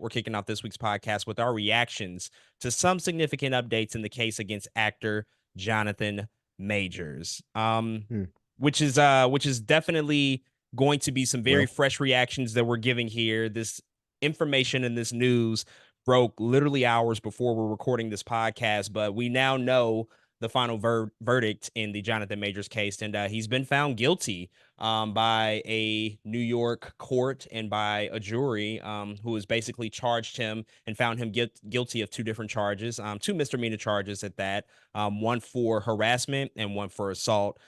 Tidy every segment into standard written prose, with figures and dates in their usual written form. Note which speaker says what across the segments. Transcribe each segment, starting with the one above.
Speaker 1: we're kicking off this week's podcast with our reactions to some significant updates in the case against actor Jonathan Majors.
Speaker 2: Hmm.
Speaker 1: Which is definitely going to be some very
Speaker 2: Well,
Speaker 1: fresh reactions that we're giving here. This information and this news broke literally hours before we're recording this podcast, but we now know the final verdict in the Jonathan Majors case, and he's been found guilty by a New York court and by a jury who has basically charged him and found him guilty of two different charges, two misdemeanor charges at that, one for harassment and one for assault.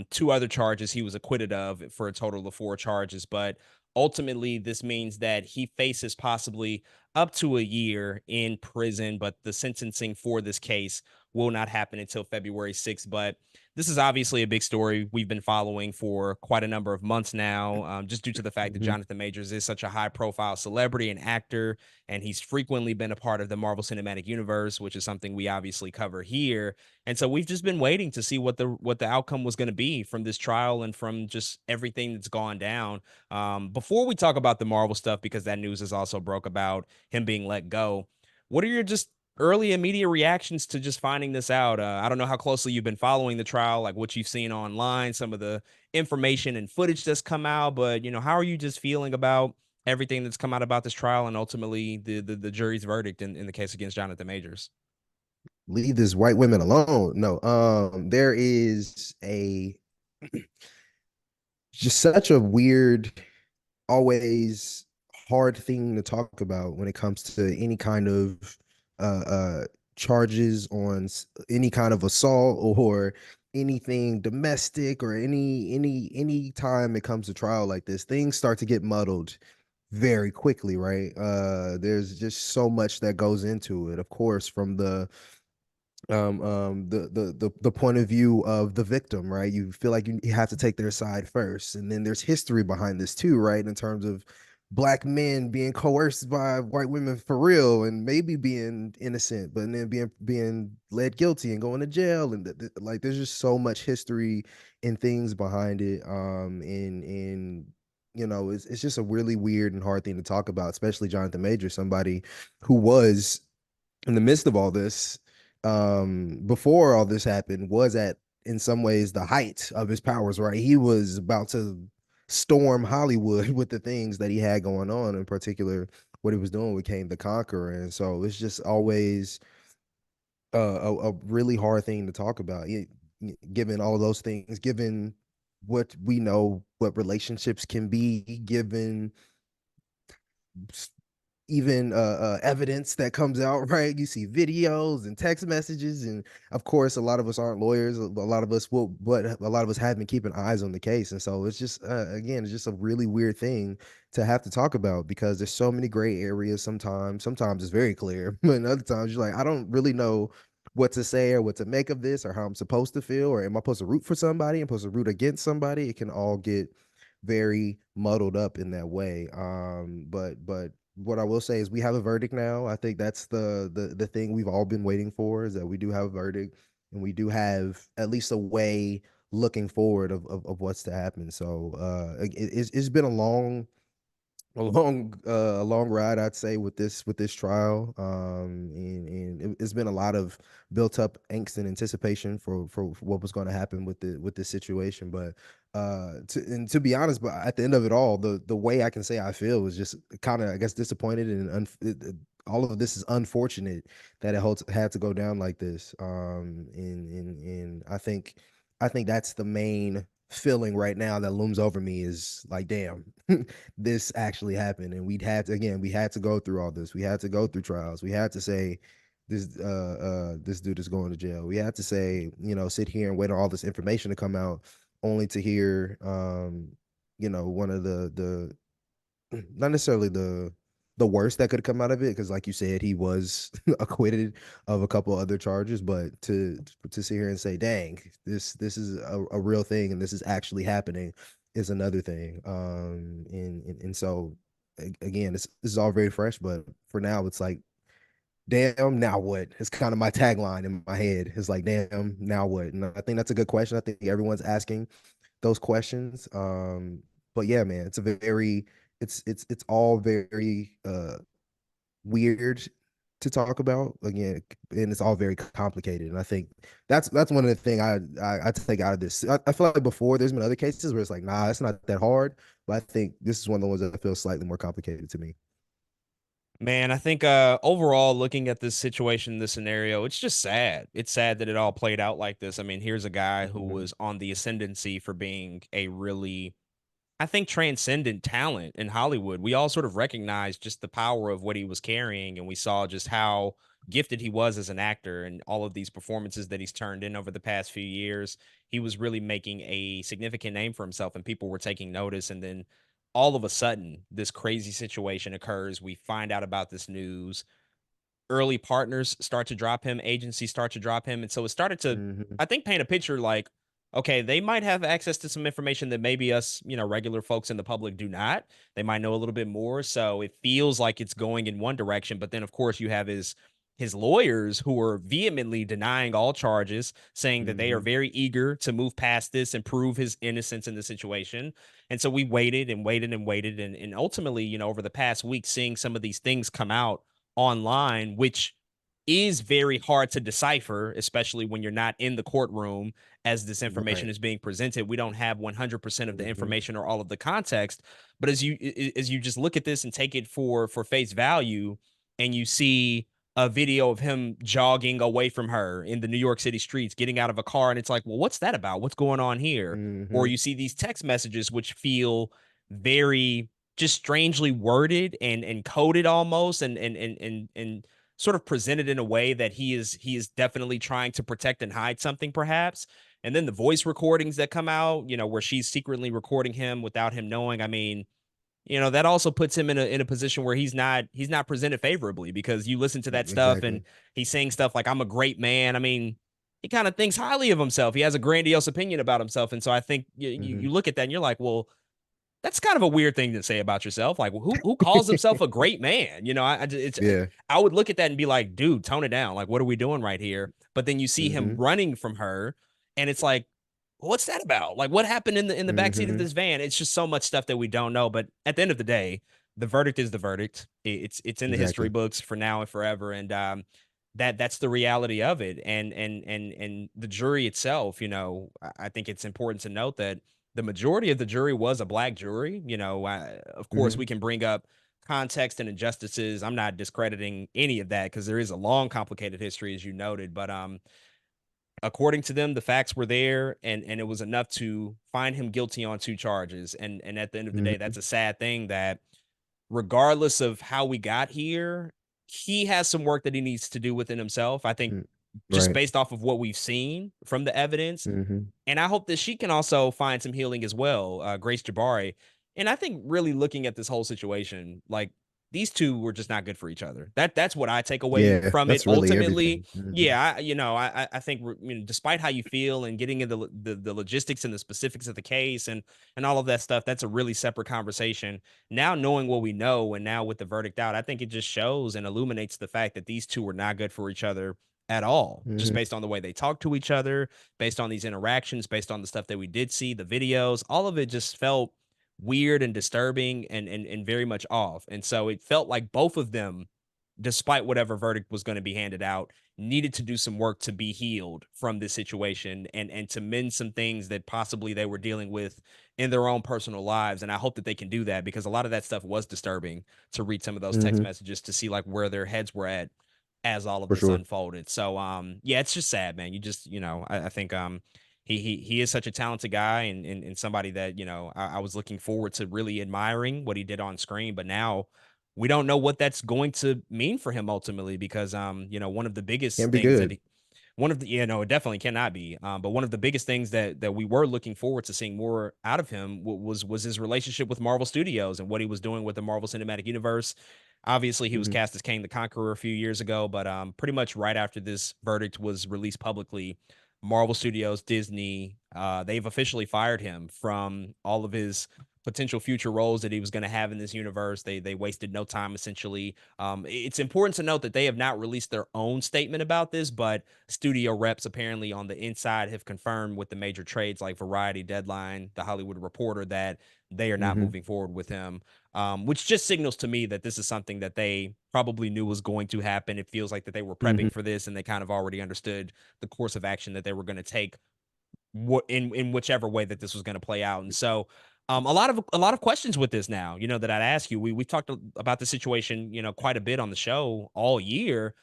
Speaker 1: Two other charges he was acquitted of for a total of four charges, but ultimately this means that he faces possibly up to a year in prison, but the sentencing for this case will not happen until February 6th. But this is obviously a big story we've been following for quite a number of months now, just due to the fact that
Speaker 2: mhm.
Speaker 1: Jonathan Majors is such a high profile celebrity and actor, and he's frequently been a part of the Marvel Cinematic Universe, which is something we obviously cover here. And so we've just been waiting to see what the outcome was going to be from this trial and from just everything that's gone down. Before we talk about the Marvel stuff, because that news is also broke about him being let go, what are your just early immediate reactions to just finding this out? I don't know how closely you've been following the trial, like what you've seen online, some of the information and footage that's come out, but how are you just feeling about everything that's come out about this trial and ultimately the jury's verdict in the case against Jonathan Majors?
Speaker 2: Leave this white women alone. No, there is a just such a weird, always hard thing to talk about when it comes to any kind of charges on any kind of assault or anything domestic or any time it comes to trial like this. Things start to get muddled very quickly, right? There's just so much that goes into it, of course, from the point of view of the victim, right? You feel like you have to take their side first, and then there's history behind this too, right? In terms of black men being coerced by white women for real and maybe being innocent, but then being led guilty and going to jail, and like there's just so much history and things behind it. And it's just a really weird and hard thing to talk about, especially Jonathan Major, somebody who was in the midst of all this, before all this happened, was at in some ways the height of his powers, right? He was about to storm Hollywood with the things that he had going on, in particular what he was doing with Kane the Conqueror. And so it's just always a really hard thing to talk about, given all of those things, given what we know, what relationships can be, given even evidence that comes out, right? You see videos and text messages, and of course a lot of us aren't lawyers, a lot of us will, but a lot of us have been keeping eyes on the case. And so it's just again, it's just a really weird thing to have to talk about, because there's so many gray areas. Sometimes it's very clear, but other times you're like, I don't really know what to say or what to make of this, or how I'm supposed to feel, or am I supposed to root for somebody, am I supposed to root against somebody. It can all get very muddled up in that way. But what I will say is we have a verdict now. I think that's the thing we've all been waiting for, is that we do have a verdict, and we do have at least a way looking forward of what's to happen. So it's been a long ride, I'd say, with this trial. And it's been a lot of built up angst and anticipation for what was going to happen with this situation. But to be honest, but at the end of it all, the way I can say I feel was just kind of, I guess, disappointed, and all of this is unfortunate that had to go down like this. And I think that's the main feeling right now that looms over me, is like, damn, this actually happened. And we had to go through all this. We had to go through trials. We had to say this dude is going to jail. We had to say, sit here and wait on all this information to come out, only to hear one of the not necessarily the worst that could come out of it, because like you said, he was acquitted of a couple other charges. But to sit here and say, dang, this is a real thing, and this is actually happening, is another thing. And so again, this is all very fresh, but for now it's like, damn, now what? It's kind of my tagline in my head. It's like, damn, now what? And I think that's a good question. I think everyone's asking those questions. But yeah, man, it's all very weird to talk about again, and it's all very complicated. And I think that's one of the thing I take out of this. I feel like before there's been other cases where it's like, nah, it's not that hard, but I think this is one of the ones that feels slightly more complicated to me.
Speaker 1: Man, I think overall, looking at this situation, this scenario, it's just sad. It's sad that it all played out like this. I mean, here's a guy who
Speaker 2: Hmm.
Speaker 1: was on the ascendancy for being a really, I think, transcendent talent in Hollywood. We all sort of recognized just the power of what he was carrying, and we saw just how gifted he was as an actor and all of these performances that he's turned in over the past few years. He was really making a significant name for himself, and people were taking notice. And then all of a sudden, this crazy situation occurs. We find out about this news, early partners start to drop him, agencies start to drop him. And so it started to,
Speaker 2: Hmm.
Speaker 1: I think, paint a picture like, okay, they might have access to some information that maybe us, regular folks in the public do not. They might know a little bit more. So it feels like it's going in one direction. But then of course you have his lawyers who are vehemently denying all charges, saying that they are
Speaker 2: Hmm.
Speaker 1: very eager to move past this and prove his innocence in the situation. And so we waited and waited and waited. And ultimately, over the past week, seeing some of these things come out online, which is very hard to decipher, especially when you're not in the courtroom as this information
Speaker 2: Right.
Speaker 1: is being presented. We don't have 100% of the
Speaker 2: Hmm.
Speaker 1: information or all of the context, but as you just look at this and take it for face value, and you see a video of him jogging away from her in the New York City streets, getting out of a car, and it's like, well, what's that about? What's going on here? Or
Speaker 2: Hmm.
Speaker 1: you see these text messages which feel very just strangely worded and coded almost, and sort of presented in a way that he is definitely trying to protect and hide something perhaps. And then the voice recordings that come out, where she's secretly recording him without him knowing. I mean, that also puts him in a position where he's not presented favorably, because you listen to that stuff and
Speaker 2: Exactly.
Speaker 1: he's saying stuff like, I'm a great man. I mean, he kind of thinks highly of himself. He has a grandiose opinion about himself. And so I think you
Speaker 2: Hmm.
Speaker 1: look at that and you're like, well, that's kind of a weird thing to say about yourself. Like, who calls himself a great man?
Speaker 2: Yeah.
Speaker 1: I would look at that and be like, dude, tone it down. Like, what are we doing right here? But then you see him
Speaker 2: Hmm.
Speaker 1: running from her, and it's like, what's that about? Like, what happened in the backseat of
Speaker 2: Hmm.
Speaker 1: this van? It's just so much stuff that we don't know. But at the end of the day, the verdict is the verdict. It's in the history
Speaker 2: Exactly.
Speaker 1: books for now and forever, and that's the reality of it. And the jury itself, I think it's important to note that the majority of the jury was a black jury. Of course, we
Speaker 2: Hmm.
Speaker 1: can bring up context and injustices. I'm not discrediting any of that because there is a long, complicated history, as you noted. But according to them, the facts were there, and it was enough to find him guilty on two charges. And at the end of the day,
Speaker 2: Hmm.
Speaker 1: that's a sad thing that regardless of how we got here, he has some work that he needs to do within himself. I think just
Speaker 2: Right.
Speaker 1: based off of what we've seen from the evidence,
Speaker 2: Hmm.
Speaker 1: and I hope that she can also find some healing as well, Grace Jabari. And I think really looking at this whole situation, like these two were just not good for each other. That's what I take away
Speaker 2: Yeah,
Speaker 1: from it.
Speaker 2: that's really
Speaker 1: Ultimately,
Speaker 2: everything. Hmm.
Speaker 1: yeah, I think despite how you feel and getting into the logistics and the specifics of the case and all of that stuff, that's a really separate conversation. Now knowing what we know, and now with the verdict out, I think it just shows and illuminates the fact that these two were not good for each other at all, just
Speaker 2: Hmm.
Speaker 1: based on the way they talk to each other, based on these interactions, based on the stuff that we did see, the videos, all of it just felt weird and disturbing and very much off. And so it felt like both of them, despite whatever verdict was going to be handed out, needed to do some work to be healed from this situation and to mend some things that possibly they were dealing with in their own personal lives. And I hope that they can do that, because a lot of that stuff was disturbing to read some of those text
Speaker 2: Hmm.
Speaker 1: messages to see like where their heads were at as all of
Speaker 2: For
Speaker 1: this
Speaker 2: sure.
Speaker 1: unfolded. So yeah, it's just sad, man. You just, I think he is such a talented guy, and somebody that, I was looking forward to really admiring what he did on screen. But now we don't know what that's going to mean for him ultimately, because one of the biggest
Speaker 2: Can be
Speaker 1: things that
Speaker 2: good.
Speaker 1: he one of the it definitely cannot be. But one of the biggest things that we were looking forward to seeing more out of him was his relationship with Marvel Studios and what he was doing with the Marvel Cinematic Universe. Obviously, he was
Speaker 2: Hmm.
Speaker 1: cast as Kang the Conqueror a few years ago, but pretty much right after this verdict was released publicly, Marvel Studios, Disney, they've officially fired him from all of his potential future roles that he was going to have in this universe. They wasted no time essentially. It's important to note that they have not released their own statement about this, but studio reps apparently on the inside have confirmed with the major trades like Variety, Deadline, The Hollywood Reporter that they are not
Speaker 2: Hmm.
Speaker 1: moving forward with him. Which just signals to me that this is something that they probably knew was going to happen. It feels like that they were
Speaker 2: Hmm.
Speaker 1: prepping for this and they kind of already understood the course of action that they were going to take what in whichever way that this was going to play out. And so a lot of questions with this now, that I'd ask you. We talked about the situation, quite a bit on the show all year.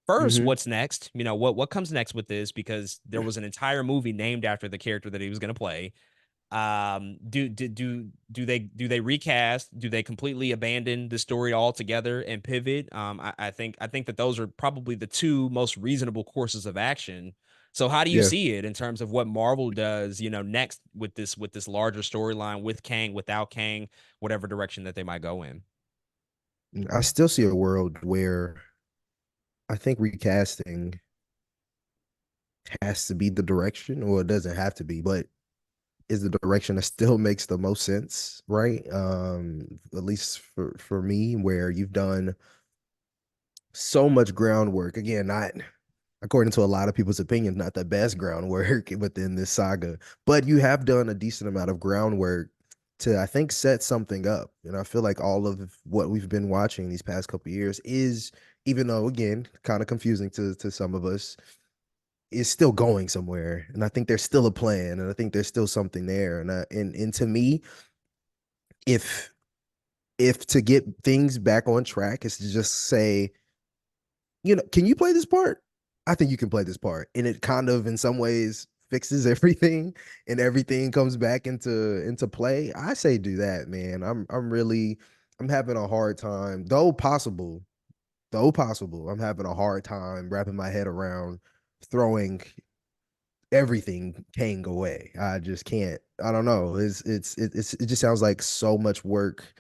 Speaker 1: First,
Speaker 2: Hmm.
Speaker 1: what's next? What comes next with this? Because there was an entire movie named after the character that he was going to play. Do they recast? Do they completely abandon the story altogether and pivot? I think that those are probably the two most reasonable courses of action. So how do you
Speaker 2: Yeah,
Speaker 1: see it in terms of what Marvel does, next with this larger storyline with Kang, without Kang, whatever direction that they might go in?
Speaker 2: I still see a world where I think recasting has to be the direction, or it doesn't have to be, but is the direction that still makes the most sense, right? At least for me, where you've done so much groundwork. Again, not according to a lot of people's opinions, not the best groundwork within this saga, but you have done a decent amount of groundwork to, I think, set something up. And I feel like all of what we've been watching these past couple of years is, even though again, kind of confusing to some of us, is still going somewhere. And I think there's still a plan, and I think there's still something there. And to me, if to get things back on track is to just say, can you play this part? I think you can play this part. And it kind of in some ways fixes everything and everything comes back into play. I say do that, man. I'm having a hard time, though possible, I'm having a hard time wrapping my head around throwing everything Kang away. I just can't. I don't know. It just sounds like so much work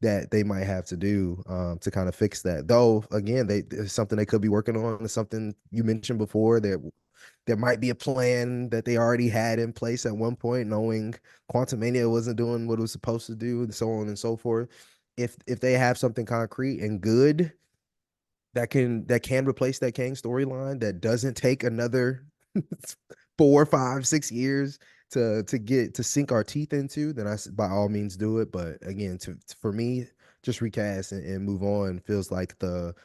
Speaker 2: that they might have to do to kind of fix that. Though again, it's something they could be working on. It's something you mentioned before that there might be a plan that they already had in place at one point, knowing Quantum Mania wasn't doing what it was supposed to do, and so on and so forth. If they have something concrete and good that can replace that Kang storyline that doesn't take another 4, 5, 6 years to get to sink our teeth into, then by all means do it. But again, for me, just recast and move on feels like a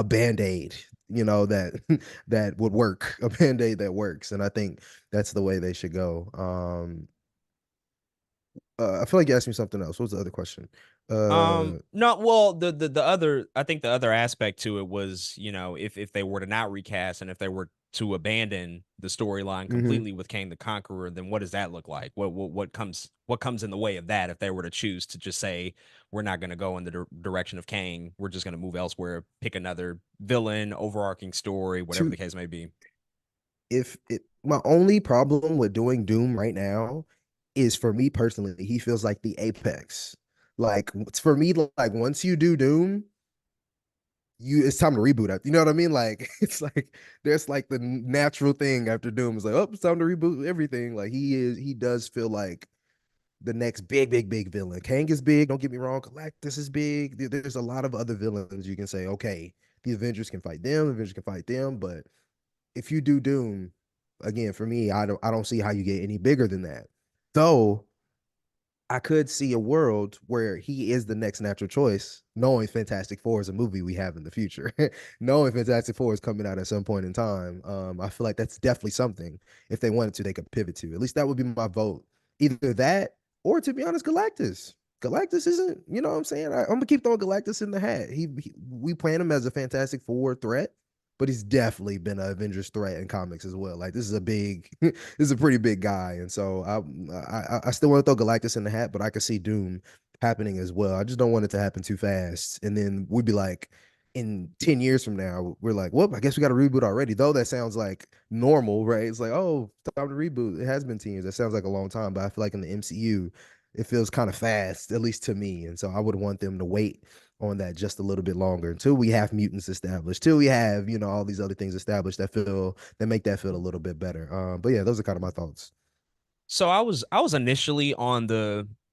Speaker 2: band-aid, that that would work, a band-aid that works. And I think that's the way they should go. I feel like you asked me something else. What was the other question?
Speaker 1: No, well, the other, I think the other aspect to it was, if they were to not recast and if they were to abandon the storyline
Speaker 2: Mhm.
Speaker 1: completely with Kang the Conqueror, then what does that look like? What comes in the way of that if they were to choose to just say we're not going to go in the direction of Kang, we're just going to move elsewhere, pick another villain, overarching story, whatever
Speaker 2: To
Speaker 1: the case may be.
Speaker 2: if it My only problem with doing Doom right now is, for me personally, he feels like the apex. Like it's for me, like once you do Doom, it's time to reboot it. You know what I mean? Like it's like there's like the natural thing after Doom is like, oh, it's time to reboot everything. Like he does feel like the next big villain. Kang is big, don't get me wrong. Galactus is big. There's a lot of other villains you can say, okay, the Avengers can fight them, the Avengers can fight them, but if you do Doom, again, for me, I don't see how you get any bigger than that. Though I could see a world where he is the next natural choice, knowing Fantastic Four is a movie we have in the future. Knowing Fantastic Four is coming out at some point in time. I feel like that's definitely something. If they wanted to, they could pivot to. At least that would be my vote. Either that, or to be honest, Galactus. Galactus isn't, you know what I'm saying? I'm gonna keep throwing Galactus in the hat. We plan him as a Fantastic Four threat, but he's definitely been an Avengers threat in comics as well. Like this is a big, this is a pretty big guy, and so I still want to throw Galactus in the hat, but I could see Doom happening as well. I just don't want it to happen too fast, and then we'd be like, in 10 years from now, we're like, well, I guess we got to reboot already. Though that sounds like normal, right? It's like, oh, time to reboot. It has been 10 years. That sounds like a long time, but I feel like in the MCU, it feels kind of fast, at least to me. And so I would want them to wait on that just a little bit longer until we have mutants established, till we have, all these other things established that make that feel a little bit better. But yeah, those are kind of my thoughts.
Speaker 1: So I was initially on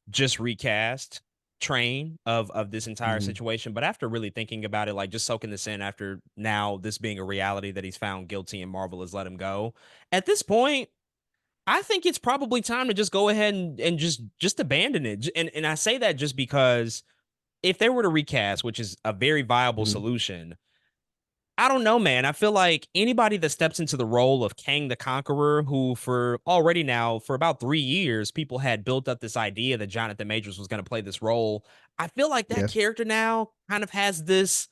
Speaker 1: just recast Train of this entire
Speaker 2: Mhm.
Speaker 1: situation. But after really thinking about it, like just soaking this in after now this being a reality that he's found guilty and Marvel has let him go. At this point, I think it's probably time to just go ahead and just abandon it. And I say that just because if they were to recast, which is a very viable
Speaker 2: Mhm.
Speaker 1: solution, I don't know, man. I feel like anybody that steps into the role of Kang the Conqueror, who for already now for about 3 years, people had built up this idea that Jonathan Majors was going to play this role. I feel like that
Speaker 2: Yeah.
Speaker 1: character now kind of has this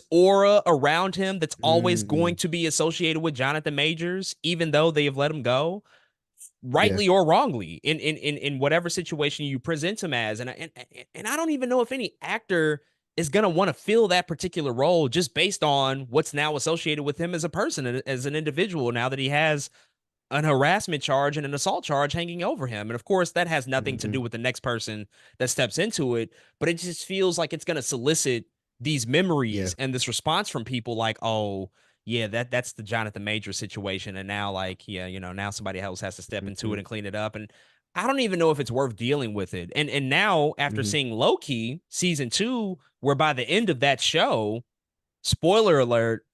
Speaker 1: aura around him that's always going
Speaker 2: Mhm.
Speaker 1: to be associated with Jonathan Majors, even though they have let him go
Speaker 2: Yeah.
Speaker 1: rightly or wrongly in whatever situation you present him as. And I don't even know if any actor is going to want to fill that particular role just based on what's now associated with him as a person and as an individual now that he has an harassment charge and an assault charge hanging over him. And of course, that has nothing to do
Speaker 2: Mhm.
Speaker 1: with the next person that steps into it, but it just feels like it's going to solicit these
Speaker 2: Yeah.
Speaker 1: memories and this response from people like, "Oh, yeah, that's the Jonathan Major situation." And now like, yeah, now somebody else has to step into it
Speaker 2: Mhm.
Speaker 1: and clean it up. And I don't even know if it's worth dealing with it. And now after
Speaker 2: Mhm.
Speaker 1: seeing Loki season 2, where by the end of that show, spoiler alert,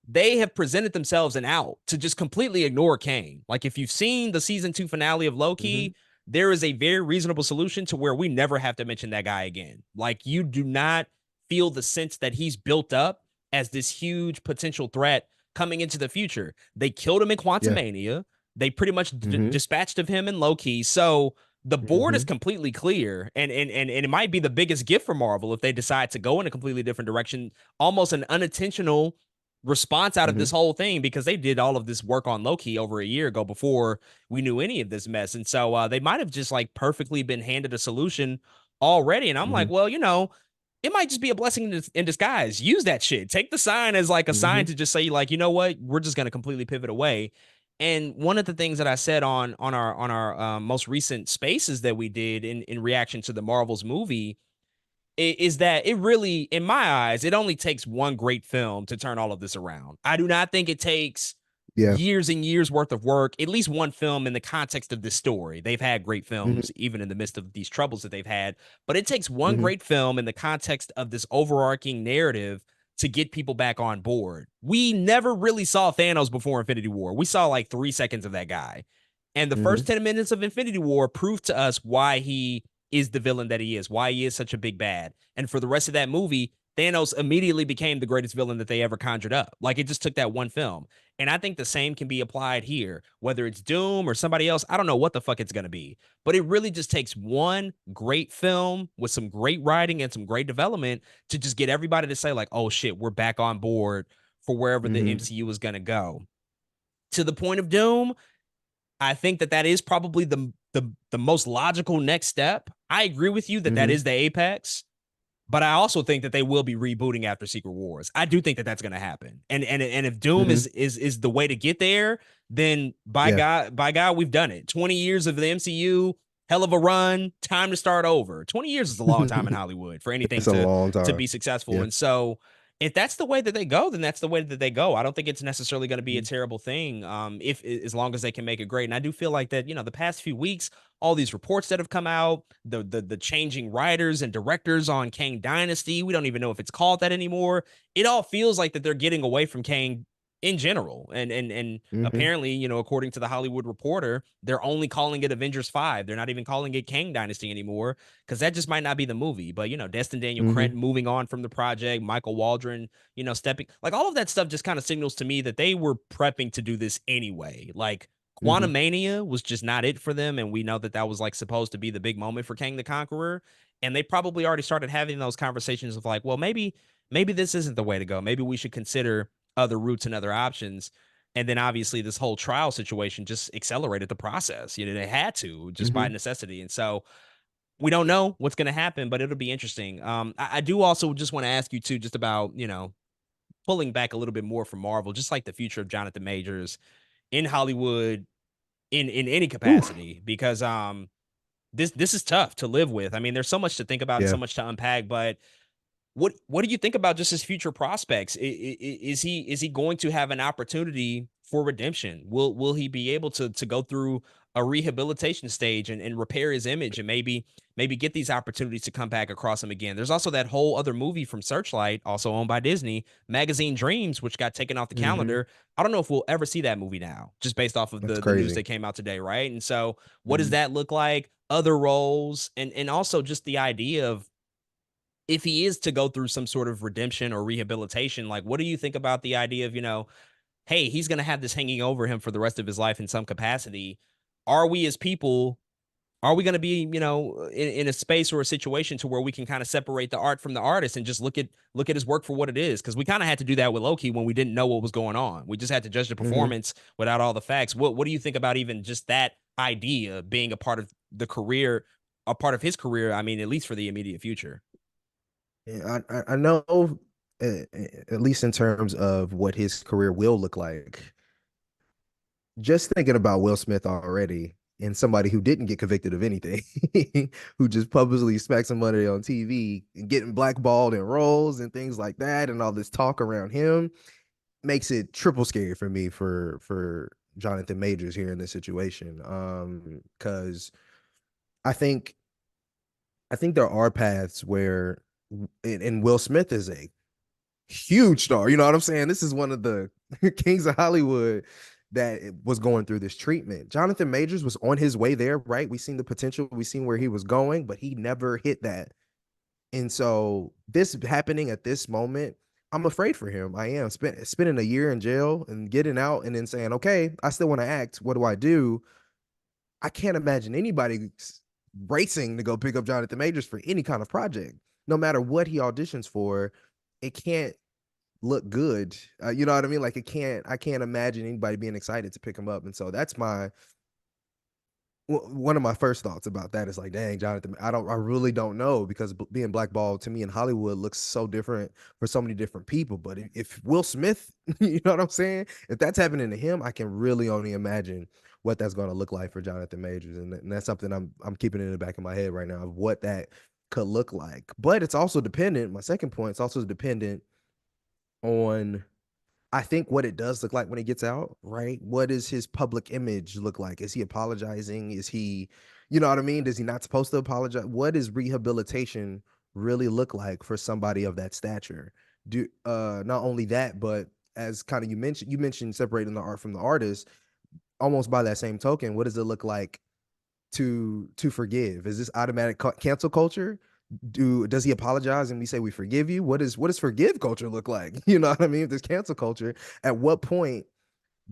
Speaker 1: they have presented themselves an out to just completely ignore Kane. Like if you've seen the season 2 finale of
Speaker 2: Mhm.
Speaker 1: Loki, there is a very reasonable solution to where we never have to mention that guy again. Like you do not feel the sense that he's built up as this huge potential threat coming into the future. They killed him in
Speaker 2: Yeah.
Speaker 1: Quantumania. They pretty much
Speaker 2: Mhm.
Speaker 1: dispatched of him in Loki. So the board is
Speaker 2: Mhm.
Speaker 1: completely clear, and it might be the biggest gift for Marvel if they decide to go in a completely different direction, almost an unintentional response out of this
Speaker 2: Mhm.
Speaker 1: whole thing because they did all of this work on Loki over a year ago before we knew any of this mess. And so they might have just like perfectly been handed a solution already. And I'm like,
Speaker 2: Mhm.
Speaker 1: well, it might just be a blessing in disguise. Use that shit. Take the sign as like a sign
Speaker 2: Mhm.
Speaker 1: to just say, like, you know what, we're just going to completely pivot away. And one of the things that I said on our most recent spaces that we did in reaction to the Marvels movie is that it really, in my eyes, it only takes one great film to turn all of this around. I do not think it takes
Speaker 2: Yeah.
Speaker 1: years and years worth of work, at least one film in the context of this story. They've had great
Speaker 2: Mhm.
Speaker 1: films even in the midst of these troubles that they've had, but it takes one
Speaker 2: Mhm.
Speaker 1: great film in the context of this overarching narrative to get people back on board. We never really saw Thanos before Infinity War. We saw like 3 seconds of that guy. And the first
Speaker 2: Mhm.
Speaker 1: 10 minutes of Infinity War proved to us why he is the villain that he is, why he is such a big bad. And for the rest of that movie, Thanos immediately became the greatest villain that they ever conjured up. Like it just took that one film. And I think the same can be applied here, whether it's Doom or somebody else. I don't know what the fuck it's going to be, but it really just takes one great film with some great writing and some great development to just get everybody to say, like, oh shit, we're back on board for wherever the
Speaker 2: Mhm.
Speaker 1: MCU is going to go. To the point of Doom, I think that that is probably the most logical next step. I agree with you that that
Speaker 2: Mhm.
Speaker 1: is the apex, but I also think that they will be rebooting after Secret Wars. I do think that that's going to happen. And if Doom
Speaker 2: Mhm.
Speaker 1: is the way to get there, then
Speaker 2: Yeah.
Speaker 1: by God, we've done it. 20 years of the MCU, hell of a run. Time to start over. 20 years is a long time in Hollywood for anything
Speaker 2: It's a long
Speaker 1: to
Speaker 2: time.
Speaker 1: be successful.
Speaker 2: Yeah.
Speaker 1: And so if that's the way that they go, then that's the way that they go. I don't think it's necessarily going to be a
Speaker 2: Mhm.
Speaker 1: terrible thing. If as long as they can make it great. And I do feel like that, the past few weeks, all these reports that have come out, the changing writers and directors on Kang Dynasty. We don't even know if it's called that anymore. It all feels like that they're getting away from Kang in general. And
Speaker 2: Mhm.
Speaker 1: apparently, according to the Hollywood Reporter, they're only calling it Avengers 5. They're not even calling it Kang Dynasty anymore because that just might not be the movie. But Destin Daniel
Speaker 2: Mhm.
Speaker 1: Cretton moving on from the project, Michael Waldron, stepping, like all of that stuff just kind of signals to me that they were prepping to do this anyway. Like
Speaker 2: Mhm.
Speaker 1: Quantumania was just not it for them, and we know that that was like supposed to be the big moment for Kang the Conqueror, and they probably already started having those conversations of like, well, maybe this isn't the way to go. Maybe we should consider other routes and other options. And then obviously this whole trial situation just accelerated the process. They had to just by
Speaker 2: Mhm.
Speaker 1: necessity, and so we don't know what's going to happen, but it'll be interesting. I do also just want to ask you too, just about pulling back a little bit more from Marvel, just like the future of Jonathan Majors in Hollywood in any
Speaker 2: Ooh.
Speaker 1: capacity because this is tough to live with. I mean, there's so much to think about and
Speaker 2: Yeah.
Speaker 1: so much to unpack, but what do you think about just his future prospects? Is he going to have an opportunity for redemption? Will he be able to go through a rehabilitation stage and repair his image and maybe maybe get these opportunities to come back across him again. There's also that whole other movie from Searchlight, also owned by Disney, Magazine Dreams, which got taken off the
Speaker 2: Mhm.
Speaker 1: calendar. I don't know if we'll ever see that movie now, just based off of
Speaker 2: That's
Speaker 1: the news
Speaker 2: crazy.
Speaker 1: that came out today, right? And so, what does
Speaker 2: Mhm.
Speaker 1: that look like? Other roles, and also just the idea of if he is to go through some sort of redemption or rehabilitation, like what do you think about the idea of, hey, he's going to have this hanging over him for the rest of his life in some capacity? Are we as people, are we going to be, in a space or a situation to where we can kind of separate the art from the artist and just look at his work for what it is? Because we kind of had to do that with Loki when we didn't know what was going on. We just had to judge the
Speaker 2: Mhm.
Speaker 1: performance without all the facts. What do you think about even just that idea being a part of the career, a part of his career? I mean, at least for the immediate future.
Speaker 2: Yeah, I know, at least in terms of what his career will look like. Just thinking about Will Smith already and somebody who didn't get convicted of anything, who just publicly smacked somebody on TV and getting blackballed in roles and things like that, and all this talk around him makes it triple scary for me for Jonathan Majors here in this situation. Because I think I think there are paths where, and Will Smith is a huge star. You know what I'm saying? This is one of the kings of Hollywood that was going through this treatment. Jonathan Majors was on his way there, right? We seen the potential, we seen where he was going, but he never hit that. And so this happening at this moment, I'm afraid for him. I am spending a year in jail and getting out and then saying, okay, I still want to act. What do I do? I can't imagine anybody racing to go pick up Jonathan Majors for any kind of project, no matter what he auditions for. It can't look good. You know what I mean? Like I can't imagine anybody being excited to pick him up. And so that's one of my first thoughts about that is like, dang, Jonathan, I really don't know because being blackballed to me in Hollywood looks so different for so many different people. But if Will Smith, you know what I'm saying? If that's happening to him, I can really only imagine what that's going to look like for Jonathan Majors. And that's something I'm keeping in the back of my head right now of what that could look like. But it's also dependent. My second point, it's also dependent on I think what it does look like when he gets out, right? What does his public image look like? Is he apologizing? Is he, you know what I mean? Does he not supposed to apologize? What does rehabilitation really look like for somebody of that stature? Do not only that, but as kind of you mentioned separating the art from the artist. Almost by that same token, what does it look like to forgive? Is this automatic cancel culture? Does he apologize and we say we forgive you? What does forgive culture look like? You know what I mean? If there's cancel culture, at what point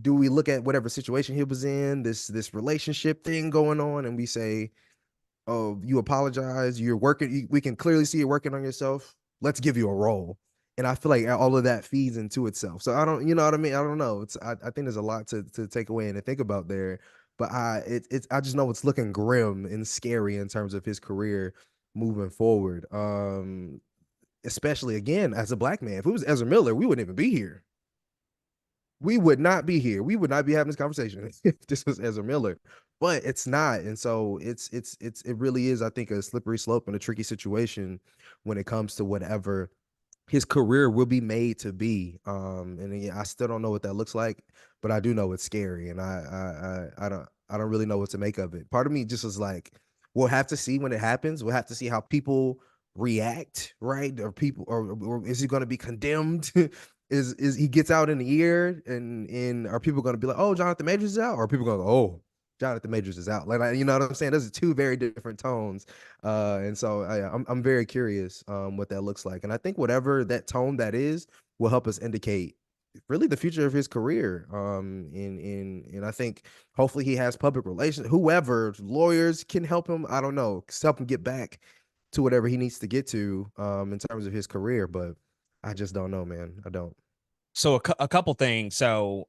Speaker 2: do we look at whatever situation he was in, this relationship thing going on, and we say, oh, you apologize, you're working, we can clearly see you're working on yourself. Let's give you a role. And I feel like all of that feeds into itself. So I don't, you know what I mean? I don't know. I think there's a lot to take away and to think about there. But I just know it's looking grim and scary in terms of his career moving forward. Especially again as a black man. If it was Ezra Miller, we wouldn't even be here. We would not be here. We would not be having this conversation if this was Ezra Miller, but it's not. And so it really is, I think, a slippery slope and a tricky situation when it comes to whatever his career will be made to be. And again, I still don't know what that looks like, but I do know it's scary, and I don't really know what to make of it. Part of me just was like, we'll have to see when it happens. We'll have to see how people react, right? Or is he going to be condemned? Is he gets out in a year, and are people going to be like, oh, Jonathan Majors is out, or are people going to go, oh, Jonathan Majors is out? Like, you know what I'm saying? Those are two very different tones. And so I'm very curious what that looks like. And I think whatever that tone that is will help us indicate really the future of his career. And I think hopefully he has public relations, whoever lawyers can help him. I don't know, help him get back to whatever he needs to get to in terms of his career. But I just don't know, man. I don't.
Speaker 1: So a couple things. So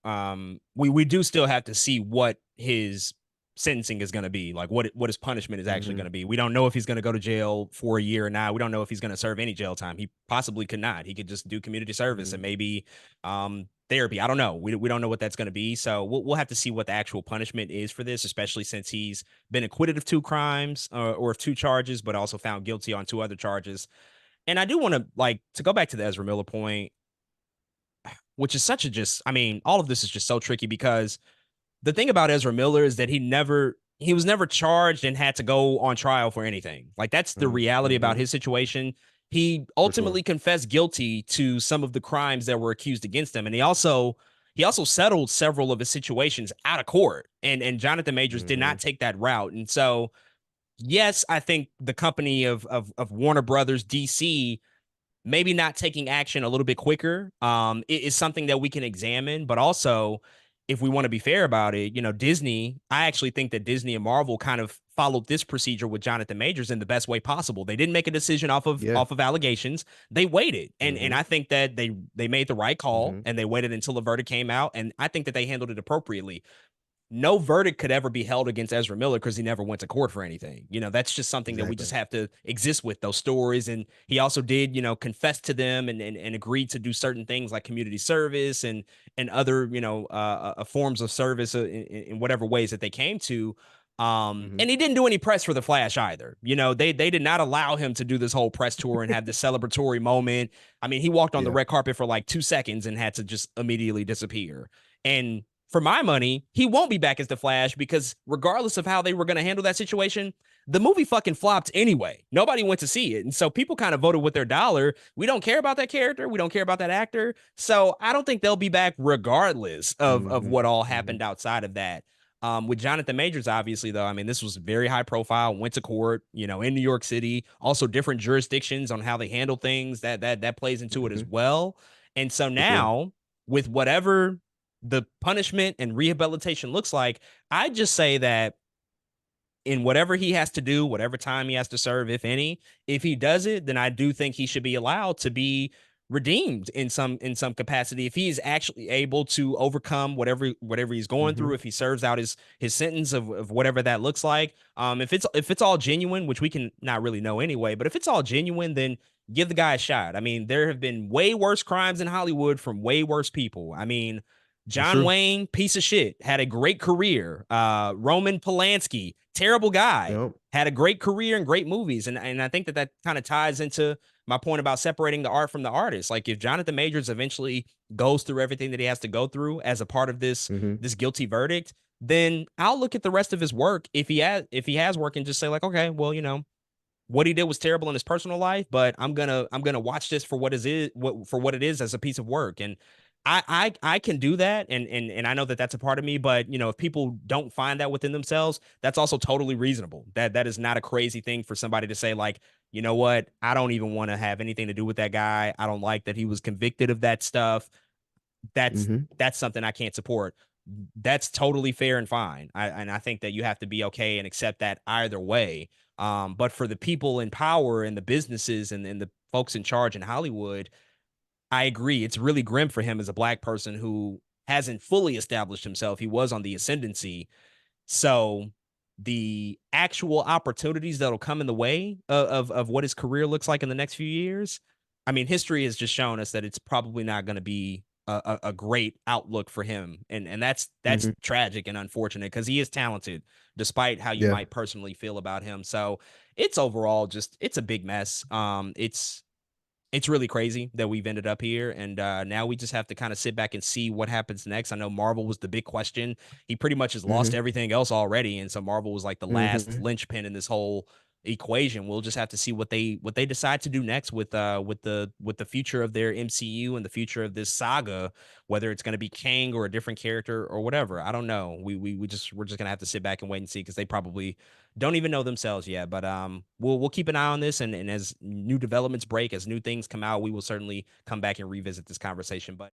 Speaker 1: we do still have to see what his sentencing is going to be, like what his punishment is actually
Speaker 2: Mm-hmm.
Speaker 1: going to be. We don't know if he's going to go to jail for a year or not. We don't know if he's going to serve any jail time. He possibly could not. He could just do community service
Speaker 2: Mm-hmm.
Speaker 1: and maybe therapy. I don't know. We don't know what that's going to be. So we'll have to see what the actual punishment is for this, especially since he's been acquitted of two crimes or of two charges, but also found guilty on two other charges. And I do want to like to go back to the Ezra Miller point, which is such a just, I mean, all of this is just so tricky because the thing about Ezra Miller is that he was never charged and had to go on trial for anything. Like that's the reality about
Speaker 2: Mm-hmm.
Speaker 1: his situation. He
Speaker 2: For sure.
Speaker 1: ultimately confessed guilty to some of the crimes that were accused against him, and he also settled several of his situations out of court. And Jonathan Majors did
Speaker 2: Mm-hmm.
Speaker 1: not take that route. And so, yes, I think the company of Warner Brothers DC maybe not taking action a little bit quicker is something that we can examine. But also, if we want to be fair about it, Disney, I actually think that Disney and Marvel kind of followed this procedure with Jonathan Majors in the best way possible. They didn't make a decision off of
Speaker 2: Yeah.
Speaker 1: off of allegations. They waited. And
Speaker 2: Mm-hmm.
Speaker 1: I think that they made the right call,
Speaker 2: Mm-hmm.
Speaker 1: and they waited until the verdict came out. And I think that they handled it appropriately. No verdict could ever be held against Ezra Miller because he never went to court for anything. That's just something that we just
Speaker 2: Exactly.
Speaker 1: have to exist with those stories. And he also did, confess to them and agreed to do certain things like community service and other, forms of service in whatever ways that they came to.
Speaker 2: Mm-hmm.
Speaker 1: And he didn't do any press for the Flash either. They did not allow him to do this whole press tour and have this celebratory moment. I mean, he walked on the
Speaker 2: Yeah.
Speaker 1: red carpet for like 2 seconds and had to just immediately disappear. And for my money, he won't be back as the Flash because regardless of how they were going to handle that situation, the movie fucking flopped anyway. Nobody went to see it. And so people kind of voted with their dollar. We don't care about that character. We don't care about that actor. So I don't think they'll be back regardless of
Speaker 2: Mm-hmm.
Speaker 1: what all
Speaker 2: Mm-hmm.
Speaker 1: happened outside of that. With Jonathan Majors, obviously, though, I mean, this was very high profile, went to court, in New York City, also different jurisdictions on how they handle things. That plays into it
Speaker 2: Mm-hmm.
Speaker 1: as well. And so
Speaker 2: For sure.
Speaker 1: now, with whatever the punishment and rehabilitation looks like, I just say that in whatever he has to do, whatever time he has to serve, if any, if he does it, then I do think he should be allowed to be redeemed in some capacity if he is actually able to overcome whatever he's going
Speaker 2: Mm-hmm.
Speaker 1: through, if he serves out his sentence of whatever that looks like. If it's all genuine, which we can not really know anyway, but if it's all genuine, then give the guy a shot. I mean, there have been way worse crimes in Hollywood from way worse people. I mean,
Speaker 2: That's
Speaker 1: John
Speaker 2: true.
Speaker 1: Wayne, piece of shit, had a great career. Roman Polanski, terrible guy,
Speaker 2: Yep.
Speaker 1: had a great career and great movies. And I think that kind of ties into my point about separating the art from the artist. Like if Jonathan Majors eventually goes through everything that he has to go through as a part of this
Speaker 2: Mm-hmm.
Speaker 1: this guilty verdict, then I'll look at the rest of his work if he has work and just say like, okay, well, what he did was terrible in his personal life, but I'm gonna watch this for what it is as a piece of work. And I can do that, and I know that that's a part of me. But if people don't find that within themselves, that's also totally reasonable. That is not a crazy thing for somebody to say like, you know what, I don't even want to have anything to do with that guy. I don't like that he was convicted of that stuff. that's
Speaker 2: Mm-hmm.
Speaker 1: that's something I can't support. That's totally fair and fine. And I think that you have to be okay and accept that either way. But for the people in power and the businesses and the folks in charge in Hollywood, I agree. It's really grim for him as a black person who hasn't fully established himself. He was on the ascendancy, so the actual opportunities that'll come in the way of what his career looks like in the next few years, I mean, history has just shown us that it's probably not going to be a great outlook for him, and that's
Speaker 2: Mm-hmm.
Speaker 1: tragic and unfortunate because he is talented, despite how you
Speaker 2: Yeah.
Speaker 1: might personally feel about him. So it's overall just it's a big mess. It's really crazy that we've ended up here, and now we just have to kind of sit back and see what happens next. I know Marvel was the big question. He pretty much has lost
Speaker 2: Mm-hmm.
Speaker 1: everything else already, and so Marvel was like the last
Speaker 2: Mm-hmm.
Speaker 1: linchpin in this whole equation. We'll just have to see what they decide to do next with the future of their MCU and the future of this saga, whether it's going to be Kang or a different character or whatever. I don't know. We're just gonna have to sit back and wait and see because they probably don't even know themselves yet. But we'll keep an eye on this, and as new developments break, as new things come out, we will certainly come back and revisit this conversation. But